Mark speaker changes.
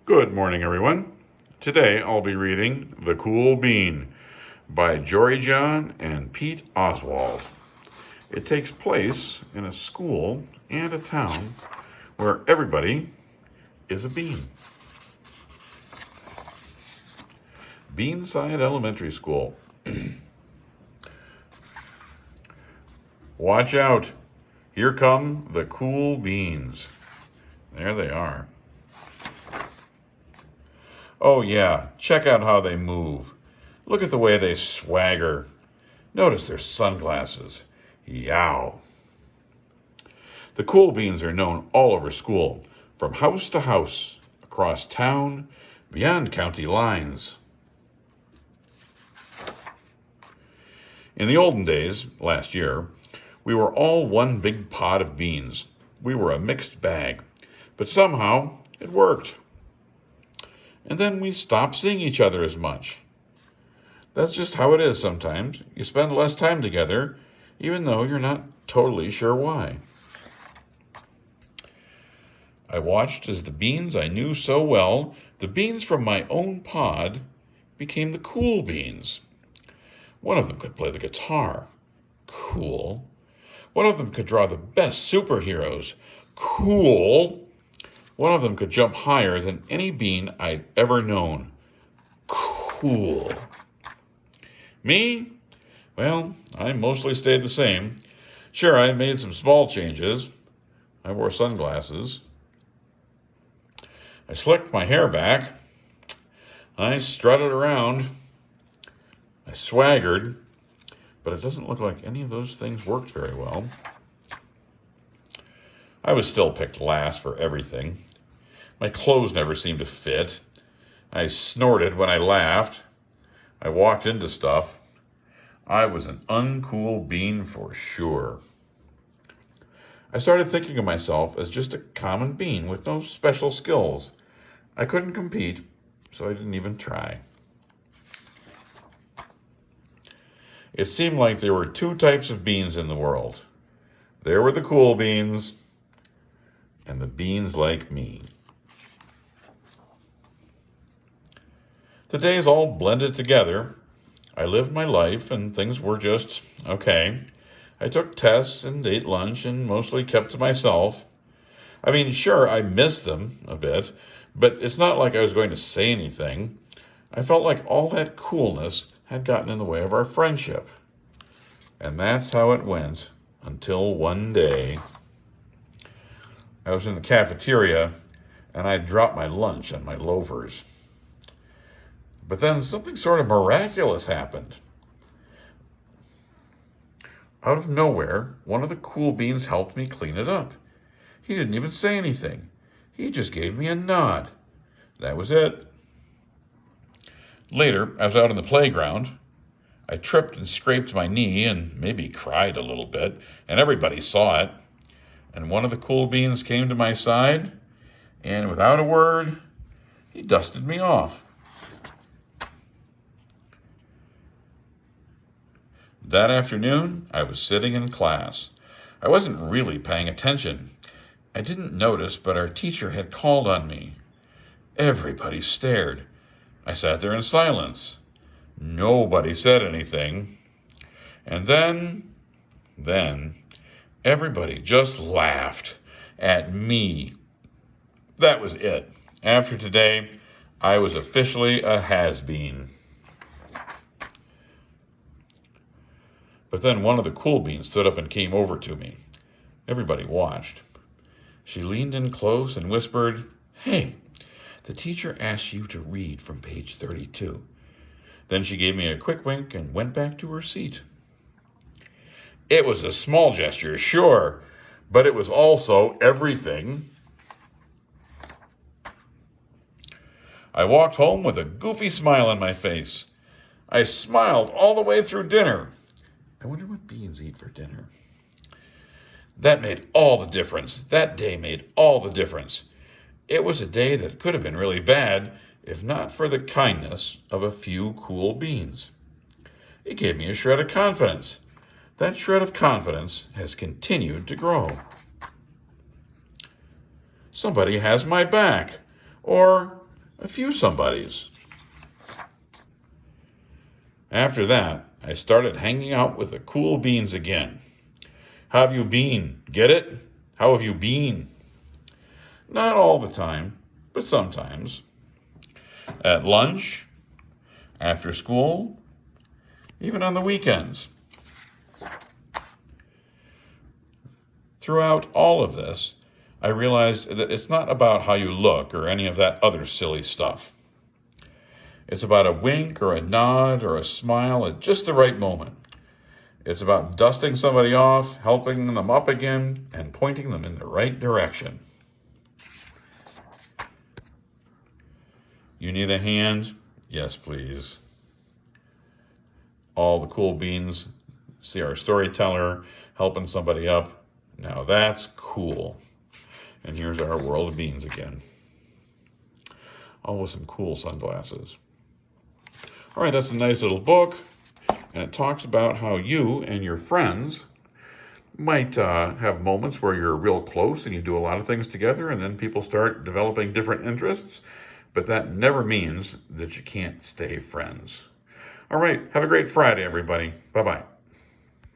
Speaker 1: Good morning, everyone. Today I'll be reading The Cool Bean by Jory John and Pete Oswald. It takes place in a school and a town where everybody is a bean. Beanside Elementary School. Watch out. Here come the cool beans. There they are. Oh yeah, check out how they move. Look at the way they swagger. Notice their sunglasses. Yow. The cool beans are known all over school, from house to house, across town, beyond county lines. In the olden days, last year, we were all one big pot of beans. We were a mixed bag, but somehow it worked. And then we stopped seeing each other as much. That's just how it is sometimes. You spend less time together, even though you're not totally sure why. I watched as the beans I knew so well, the beans from my own pod, became the cool beans. One of them could play the guitar. Cool. One of them could draw the best superheroes. Cool. One of them could jump higher than any bean I'd ever known. Cool. Me? Well, I mostly stayed the same. Sure, I made some small changes. I wore sunglasses. I slicked my hair back. I strutted around. I swaggered. But it doesn't look like any of those things worked very well. I was still picked last for everything. My clothes never seemed to fit. I snorted when I laughed. I walked into stuff. I was an uncool bean for sure. I started thinking of myself as just a common bean with no special skills. I couldn't compete, so I didn't even try. It seemed like there were two types of beans in the world. There were the cool beans and the beans like me. The days all blended together. I lived my life and things were just okay. I took tests and ate lunch and mostly kept to myself. I mean, sure, I missed them a bit, but it's not like I was going to say anything. I felt like all that coolness had gotten in the way of our friendship. And that's how it went until one day I was in the cafeteria and I dropped my lunch on my loafers. But then something sort of miraculous happened. Out of nowhere, one of the cool beans helped me clean it up. He didn't even say anything. He just gave me a nod. That was it. Later, I was out on the playground. I tripped and scraped my knee and maybe cried a little bit, and everybody saw it. And one of the cool beans came to my side, and without a word, he dusted me off. That afternoon, I was sitting in class. I wasn't really paying attention. I didn't notice, but our teacher had called on me. Everybody stared. I sat there in silence. Nobody said anything. And then, everybody just laughed at me. That was it. After today, I was officially a has-been. But then one of the cool beans stood up and came over to me. Everybody watched. She leaned in close and whispered, "Hey, the teacher asked you to read from page 32. Then she gave me a quick wink and went back to her seat. It was a small gesture, sure, but it was also everything. I walked home with a goofy smile on my face. I smiled all the way through dinner. I wonder what beans eat for dinner. That made all the difference. That day made all the difference. It was a day that could have been really bad if not for the kindness of a few cool beans. It gave me a shred of confidence. That shred of confidence has continued to grow. Somebody has my back, or a few somebodies. After that, I started hanging out with the cool beans again. How have you been? Get it? How have you been? Not all the time, but sometimes. At lunch, after school, even on the weekends. Throughout all of this, I realized that it's not about how you look or any of that other silly stuff. It's about a wink or a nod or a smile at just the right moment. It's about dusting somebody off, helping them up again, and pointing them in the right direction. You need a hand? Yes, please. All the cool beans see our storyteller helping somebody up. Now that's cool. And here's our world of beans again. All with some cool sunglasses. All right, that's a nice little book. And it talks about how you and your friends might have moments where you're real close and you do a lot of things together, and then people start developing different interests. But that never means that you can't stay friends. All right, have a great Friday, everybody. Bye-bye.